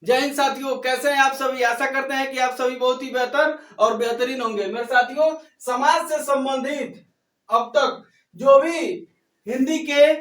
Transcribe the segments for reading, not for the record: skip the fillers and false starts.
जय हिंद साथियों, कैसे हैं आप सभी। आशा करते हैं कि आप सभी बहुत ही बेहतर और बेहतरीन होंगे। मेरे साथियों, समाज से संबंधित अब तक जो भी हिंदी के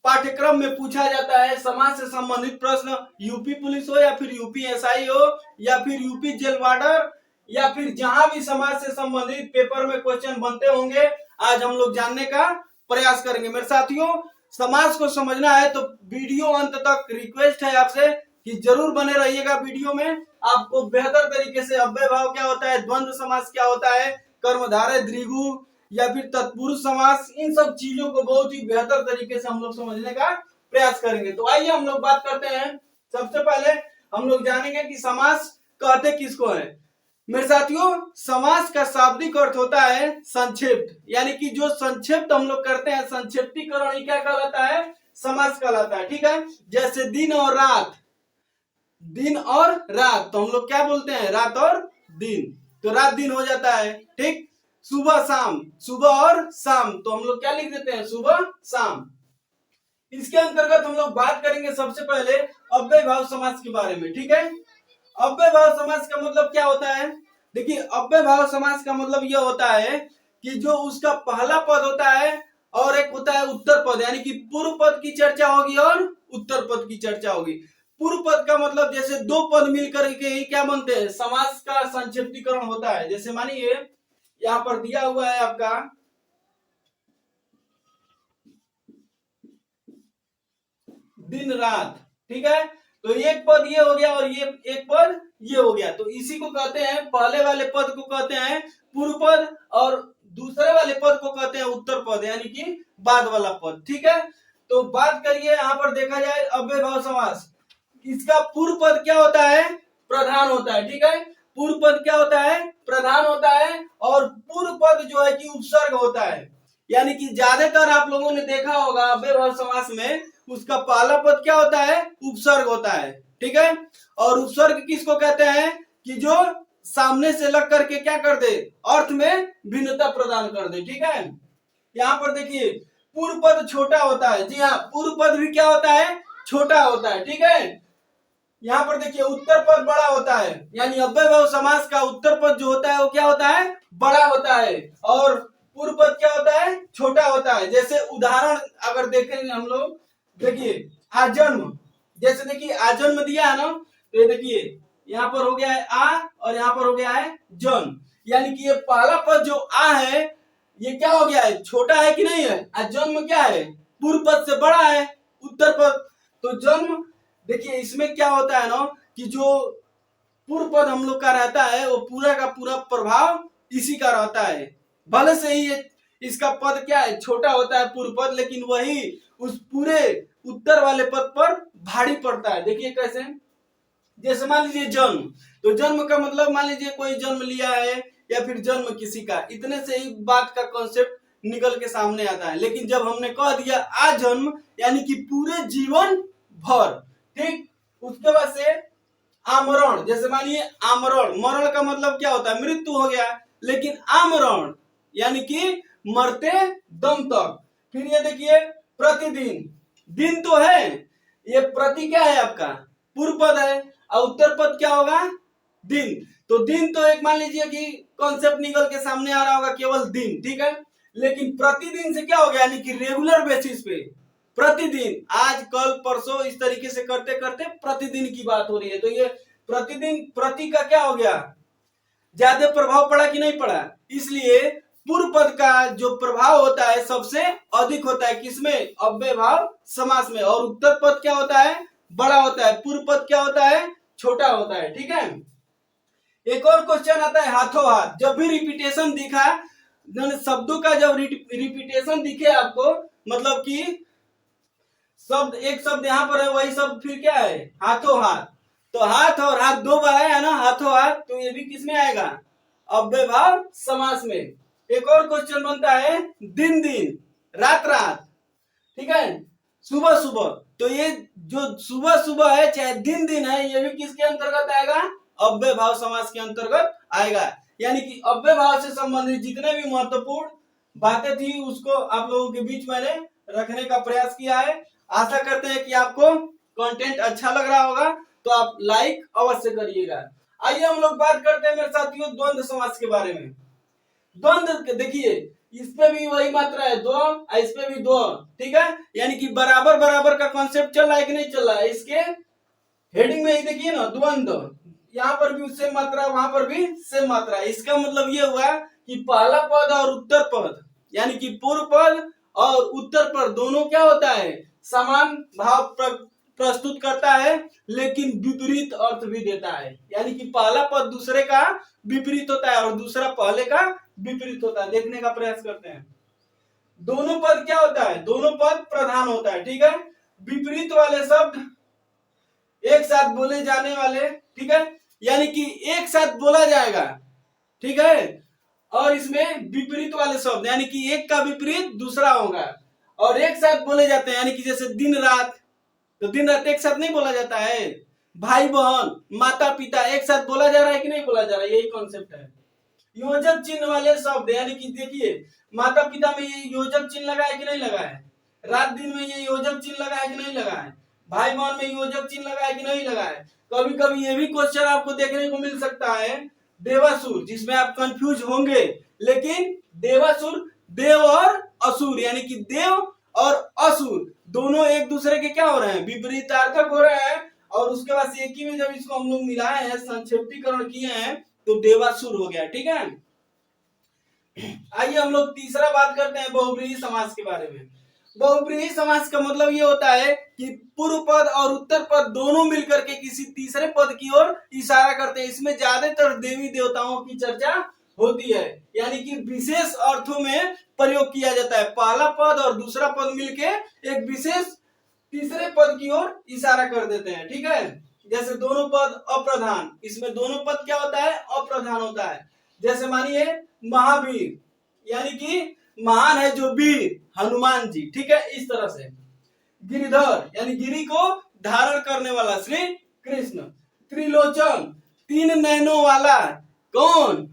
पाठ्यक्रम में पूछा जाता है, समाज से संबंधित प्रश्न, यूपी पुलिस हो या फिर यूपी एसआई हो या फिर यूपी जेल वार्डर या फिर जहां भी समाज से संबंधित पेपर में क्वेश्चन बनते होंगे, आज हम लोग जानने का प्रयास करेंगे। मेरे साथियों, समाज को समझना है तो वीडियो अंत तक रिक्वेस्ट है आपसे कि जरूर बने रहिएगा। वीडियो में आपको बेहतर तरीके से अव्यय भाव क्या होता है, द्वंद्व समास क्या होता है, कर्मधारय द्विगु या फिर तत्पुरुष समास, इन सब चीजों को बहुत ही बेहतर तरीके से हम लोग समझने का प्रयास करेंगे। तो आइए हम लोग बात करते हैं। सबसे पहले हम लोग जानेंगे कि समास कहते किसको है। मेरे साथियों, समास का शाब्दिक अर्थ होता है संक्षिप्त, यानी कि जो संक्षिप्त हम लोग करते हैं, संक्षिप्तीकरण ही क्या कहलाता है, समास कहलाता है। ठीक है, जैसे दिन और रात, दिन और रात तो हम लोग क्या बोलते हैं, रात और दिन, तो रात दिन हो जाता है। ठीक, सुबह शाम, सुबह और शाम तो हम लोग क्या लिख देते हैं, सुबह शाम। इसके अंतर्गत हम लोग बात करेंगे सबसे पहले अव्यय भाव समास के बारे में। ठीक है, अव्यय भाव समास का मतलब क्या होता है। देखिए, अव्यय भाव समास का मतलब यह होता है कि जो उसका पहला पद होता है और एक होता है उत्तर पद, यानी कि पूर्व पद की चर्चा होगी और उत्तर पद की चर्चा होगी। पूर्व पद का मतलब जैसे दो पद मिलकर के ही क्या बनते हैं, समास का संक्षिप्तीकरण होता है। जैसे मानिए यहाँ पर दिया हुआ है आपका दिन रात। ठीक है, तो एक पद ये हो गया और ये एक पद ये हो गया, तो इसी को कहते हैं, पहले वाले पद को कहते हैं पूर्व पद और दूसरे वाले पद को कहते हैं उत्तर पद, यानी कि बाद वाला पद। ठीक है, तो बात करिए यहाँ पर देखा जाए अव्यय भाव समास, इसका पूर्व पद क्या होता है, प्रधान होता है। ठीक है, पूर्व पद क्या होता है, प्रधान होता है, और पूर्व पद जो है कि उपसर्ग होता है। यानी कि ज्यादातर आप लोगों ने देखा होगा अव्यय भाव समास में उसका पहला पद क्या होता है, उपसर्ग होता है। ठीक है, और उपसर्ग किसको कहते हैं कि जो सामने से लग करके क्या कर दे, अर्थ में भिन्नता प्रदान कर दे। ठीक है, यहाँ पर देखिए पूर्व पद छोटा होता है। जी हाँ, पूर्व पद भी क्या होता है, छोटा होता है। ठीक है, यहाँ पर देखिए उत्तर पद बड़ा होता है, यानी अव्यय भाव समास का उत्तर पद जो होता है वो क्या होता है, बड़ा होता है, और पूर्व पद क्या होता है, छोटा होता है। जैसे उदाहरण अगर देखेंगे हम लोग, देखिए आजन्म, जैसे देखिए आजन्म दिया है ना, तो ये देखिए यहाँ पर हो गया है आ और यहाँ पर हो गया है जन्म, यानी कि ये पहला पद जो आ है ये क्या हो गया है, छोटा है कि नहीं है, और जन्म क्या है, पूर्व पद से बड़ा है उत्तर पद। तो जन्म देखिए इसमें क्या होता है ना कि जो पूर्व पद हम लोग का रहता है वो पूरा का पूरा प्रभाव इसी का रहता है। भले से ही इसका पद क्या है, छोटा होता है पूर्व पद, लेकिन वही उस पूरे उत्तर वाले पद पर भारी पड़ता है। देखिए कैसे, जैसे मान लीजिए जन्म, तो जन्म का मतलब मान लीजिए कोई जन्म लिया है या फिर जन्म किसी का, इतने से ही बात का कॉन्सेप्ट निकल के सामने आता है। लेकिन जब हमने कह दिया आ जन्म, यानी कि पूरे जीवन भर। ठीक, उसके बाद से आमरण, जैसे मानिए आमरण, मरण का मतलब क्या होता है, मृत्यु हो गया, लेकिन आमरण यानी कि मरते दम तक। फिर ये देखिए प्रतिदिन, दिन तो है, ये प्रति क्या है आपका, पूर्व पद है, और उत्तर पद क्या होगा, दिन। तो दिन तो एक मान लीजिए कि कॉन्सेप्ट निकल के सामने आ रहा होगा, केवल दिन। ठीक है, लेकिन प्रतिदिन से क्या हो गया, यानी कि रेगुलर बेसिस पे, प्रतिदिन, आज कल परसों इस तरीके से करते करते प्रतिदिन की बात हो रही है। तो ये प्रतिदिन, प्रति का क्या हो गया, ज्यादा प्रभाव पड़ा कि नहीं पड़ा, इसलिए पूर्व पद का जो प्रभाव होता है सबसे अधिक होता है किसमें, अव्यय भाव समास में, और उत्तर पद क्या होता है, बड़ा होता है, पूर्व पद क्या होता है, छोटा होता है। ठीक है, एक और क्वेश्चन आता है हाथों हाथ। जब भी रिपीटेशन दिखा, शब्दों का जब रिपीटेशन दिखे आपको, मतलब कि शब्द, एक शब्द यहाँ पर है, वही शब्द फिर क्या है, हाथों हाथ, तो हाथ और हाथ दो बार आया है ना, हाथों हाथ, तो ये भी किसमें आएगा, अव्यय भाव समास में। एक और क्वेश्चन बनता है दिन दिन, रात रात, ठीक है, सुबह सुबह, तो ये जो सुबह सुबह है चाहे दिन दिन है, ये भी किसके अंतर्गत आएगा, अव्यय भाव समास के अंतर्गत आएगा। यानी कि अव्यय भाव से संबंधित जितने भी महत्वपूर्ण बातें थी उसको आप लोगों के बीच मैंने रखने का प्रयास किया है। आशा करते हैं कि आपको कंटेंट अच्छा लग रहा होगा। तो आप लाइक अवश्य करिएगा। आइए हम लोग बात करते हैं मेरे साथियों द्वंद्व समास के बारे में। द्वंद्व देखिए, इस पे भी वही मात्रा है दो, इस पे भी दो, ठीक है, यानी कि बराबर बराबर का कॉन्सेप्ट चल रहा है कि नहीं चल रहा है। इसके हेडिंग में ही देखिए ना, द्वंद्व, यहाँ पर भी सेम मात्रा, वहां पर भी सेम मात्रा। इसका मतलब ये हुआ कि पहला पद और उत्तर पद, यानी कि पूर्व पद और उत्तर पद दोनों क्या होता है, समान भाव प्रस्तुत करता है, लेकिन विपरीत अर्थ भी देता है। यानी कि पहला पद दूसरे का विपरीत होता है और दूसरा पहले का विपरीत होता है। देखने का प्रयास करते हैं। दोनों पद क्या होता है, दोनों पद प्रधान होता है, ठीक है। विपरीत वाले शब्द एक साथ बोले जाने वाले, ठीक है, यानी कि एक साथ बोला जाएगा, ठीक है, और इसमें विपरीत वाले शब्द यानी कि एक का विपरीत दूसरा होगा और एक साथ बोले जाते हैं। यानी कि जैसे दिन रात, तो दिन रात एक साथ नहीं बोला जाता है। भाई बहन, माता पिता एक साथ बोला जा रहा है कि नहीं बोला जा रहा है, यही कॉन्सेप्ट है। योजक चिन्ह वाले शब्द, यानी कि देखिए माता पिता में ये योजक चिन्ह लगा है कि नहीं लगा है, रात दिन में ये योजक चिन्ह लगा है कि नहीं लगा है, भाई बहन में योजक चिन्ह लगा है कि नहीं लगा है। कभी कभी ये भी क्वेश्चन आपको देखने को मिल सकता है देवासुर, जिसमें आप कंफ्यूज होंगे, लेकिन देवासुर देव और असुर, यानी कि देव और असुर दोनों एक दूसरे के क्या हो रहे हैं, विपरीतार्थक हो रहे हैं। और उसके बाद एक ही में जब इसको हम लोग मिलाए हैं, संक्षिप्तीकरण किए हैं, तो देवासुर हो गया, ठीक है। आइए हम लोग तीसरा बात करते हैं बहुब्रीहि समास के बारे में। बहुब्रीहि समास का मतलब ये होता है कि पूर्व पद और उत्तर पद दोनों मिलकर के किसी तीसरे पद की ओर इशारा करते हैं। इसमें ज्यादातर देवी देवताओं की चर्चा होती है, यानी कि विशेष अर्थों में प्रयोग किया जाता है। पहला पद और दूसरा पद मिलके एक विशेष तीसरे पद की ओर इशारा कर देते हैं, ठीक है। जैसे दोनों पद अप्रधान, इसमें दोनों पद क्या होता है, अप्रधान होता है। जैसे मानिए महावीर, यानी कि महान है जो वीर, हनुमान जी, ठीक है, इस तरह से। गिरिधर, यानी गिरी को धारण करने वाला श्री कृष्ण। त्रिलोचन, तीन नैनों वाला, कौन,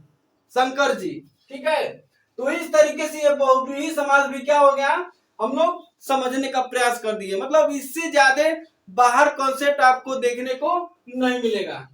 शंकर जी, ठीक है। तो इस तरीके से ये बहुब्रीहि समास भी क्या हो गया, हम लोग समझने का प्रयास कर दिए। मतलब इससे ज्यादा बाहर कॉन्सेप्ट आपको देखने को नहीं मिलेगा।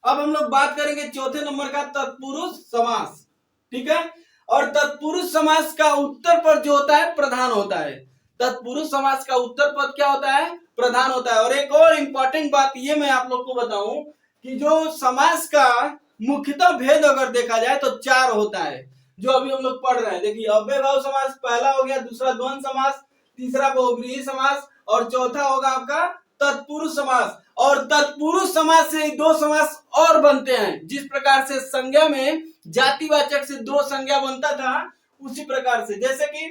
अब हम लोग बात करेंगे चौथे नंबर का तत्पुरुष समास, ठीक है। और तत्पुरुष समास का उत्तर पद जो होता है प्रधान होता है। तत्पुरुष समास का उत्तर पद क्या होता है, प्रधान होता है। और एक और इंपॉर्टेंट बात ये मैं आप लोग को बताऊं कि जो समास का मुख्यतः भेद अगर देखा जाए तो चार होता है, जो अभी हम लोग पढ़ रहे हैं। देखिए अव्ययभाव समास पहला हो गया, दूसरा द्वंद्व समास, तीसरा बहुब्रीहि समास और चौथा होगा आपका तत्पुरुष समास। और तत्पुरुष समास से दो समास और बनते हैं। जिस प्रकार से संज्ञा में जातिवाचक से दो संज्ञा बनता था, उसी प्रकार से जैसे कि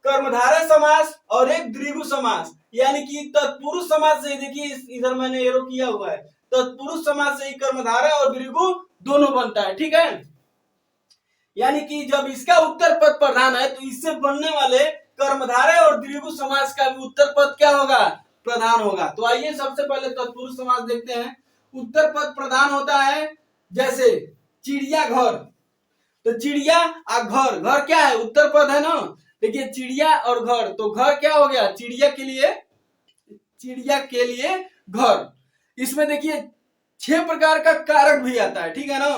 कर्मधारय समास और एक द्विगु समास, यानी कि तत्पुरुष समास से, देखिए इधर मैंने एरो किया हुआ है, तत्पुरुष समास से ही कर्मधारय और द्विगु दोनों बनता है, ठीक है। यानी कि जब इसका उत्तर पद प्रधान है तो इससे बनने वाले कर्मधारय और द्विगु समास का भी उत्तर पद क्या होगा, प्रधान होगा। तो आइए सबसे पहले तत्पुरुष समास देखते हैं। उत्तर पद प्रधान होता है, जैसे चिड़िया घर, तो चिड़िया और घर, घर क्या है, उत्तर पद है ना। देखिए चिड़िया और घर, तो घर क्या हो गया, चिड़िया के लिए घर। इसमें देखिए 6 प्रकार का कारक भी आता है, ठीक है ना।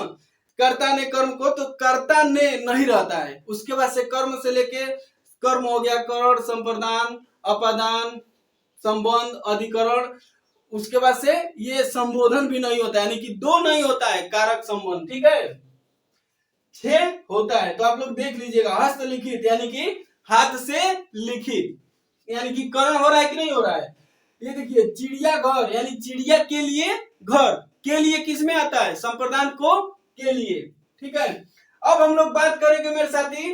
कर्ता ने कर्म को, तो कर्ता ने नहीं रहता है। उसके बाद से कर्म से लेके कर्म हो गया, करण, संप्रदान, अपादान, संबंध, अधिकरण। उसके बाद से ये संबोधन भी नहीं होता है, यानी कि 2 नहीं होता है कारक संबंध, ठीक है, 6 होता है। तो आप लोग देख लीजिएगा, हस्तलिखित यानी कि हाथ से लिखित, यानी कि करण हो रहा है कि नहीं हो रहा है। ये देखिए चिड़िया घर, यानी चिड़िया के लिए घर, के लिए किस में आता है, संप्रदान को के लिए, ठीक है। अब हम लोग बात करेंगे मेरे साथी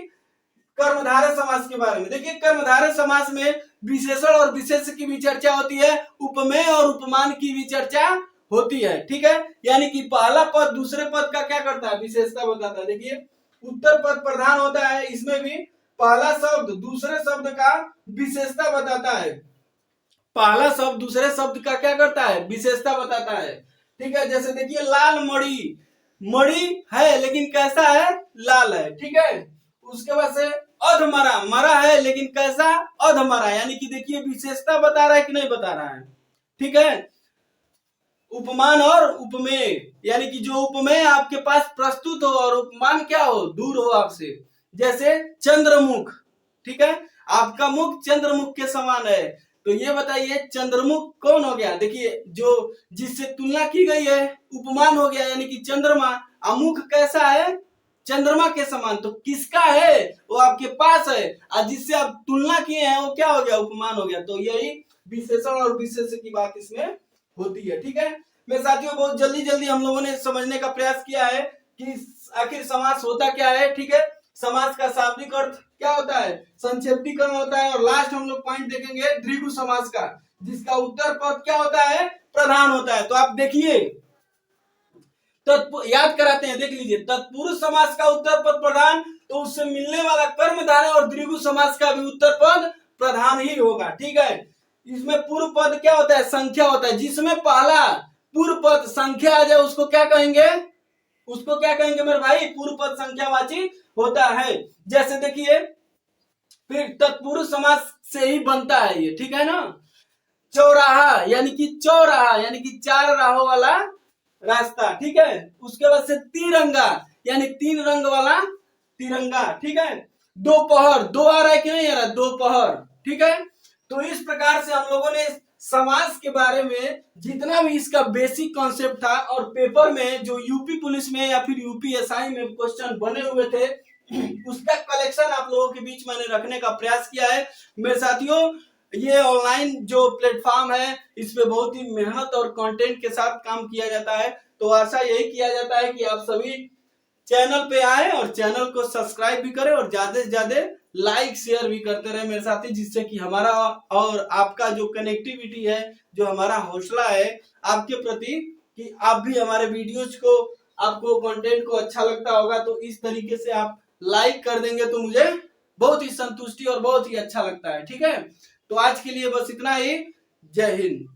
कर्मधारय समास के बारे में। देखिए कर्मधारय समास में विशेषण और विशेष्य की भी चर्चा होती है, उपमेय और उपमान की भी चर्चा होती है, ठीक है। यानी कि पहला पद दूसरे पद का क्या करता है, विशेषता बताता है। देखिए उत्तर पद प्रधान होता है, इसमें भी पहला शब्द दूसरे शब्द का विशेषता बताता है। पहला शब्द दूसरे शब्द का क्या करता है, विशेषता बताता है, ठीक है। जैसे देखिए लाल मणि, मणि है लेकिन कैसा है, लाल है, ठीक है। उसके बाद से अधमरा, मरा है लेकिन कैसा, अधमरा, यानी कि देखिए विशेषता बता रहा है कि नहीं बता रहा है, ठीक है। उपमान और उपमेय, यानी कि जो उपमेय आपके पास प्रस्तुत हो और उपमान क्या हो, दूर हो आपसे। जैसे चंद्रमुख, ठीक है, आपका मुख चंद्रमुख के समान है, तो ये बताइए चंद्रमुख कौन हो गया। देखिए जो जिससे तुलना की गई है उपमान हो गया, यानी कि चंद्रमा, और मुख कैसा है, चंद्रमा के समान, तो किसका है, वो आपके पास है, और जिससे आप तुलना किए हैं वो क्या हो गया, उपमान हो गया। तो यही विशेषण और विशेष्य की बात इसमें होती है। ठीक है मेरे साथियों, बहुत जल्दी जल्दी हम लोगों ने समझने का प्रयास किया है कि आखिर समास होता क्या है। ठीक है, समास का शाब्दिक अर्थ क्या होता है, संक्षेपीकरण होता है, और लास्ट हम लोग पॉइंट देखेंगे द्विगु समास का, जिसका उत्तर पद क्या होता है, प्रधान होता है। तो आप देखिए याद कराते हैं, देख लीजिए, तत्पुरुष समास का उत्तर पद प्रधान, तो उससे मिलने वाला कर्मधारय और द्विगु समास का भी उत्तर पद प्रधान ही होगा। ठीक है, इसमें पूर्व पद क्या होता है, संख्या होता है, जिसमें पहला पूर्व पद संख्या आ जाए उसको क्या कहेंगे, उसको क्या कहेंगे मेरे भाई, पूर्व पद संख्यावाची होता है। जैसे देखिए फिर तत्पुरुष समास से ही बनता है ये, ठीक है ना। चौराहा यानी कि चौराहा यानी कि चार राहों वाला रास्ता, ठीक है। उसके बाद से तिरंगा यानी तीन रंग वाला तिरंगा, ठीक है। दोपहर, दो आ रहा है कि नहीं आ रहा, दोपहर, ठीक है। तो इस प्रकार से हम लोगों ने समास के बारे में जितना भी इसका बेसिक कॉन्सेप्ट था, और पेपर में जो यूपी पुलिस में या फिर यूपीएसआई में क्वेश्चन बने हुए थे उसका कलेक्शन आप लोगों के बीच मैंने रखने का प्रयास किया है। मेरे साथियों, ये ऑनलाइन जो प्लेटफॉर्म है इस पे बहुत ही मेहनत और कंटेंट के साथ काम किया जाता है। तो आशा यही किया जाता है कि आप सभी चैनल पे आए और चैनल को सब्सक्राइब भी करें और ज्यादा से ज्यादा लाइक शेयर भी करते रहे मेरे साथी, जिससे कि हमारा और आपका जो कनेक्टिविटी है, जो हमारा हौसला है आपके प्रति, कि आप भी हमारे वीडियोज को, आपको कंटेंट को अच्छा लगता होगा, तो इस तरीके से आप लाइक कर देंगे तो मुझे बहुत ही संतुष्टि और बहुत ही अच्छा लगता है। ठीक है, तो आज के लिए बस इतना ही। जय हिंद।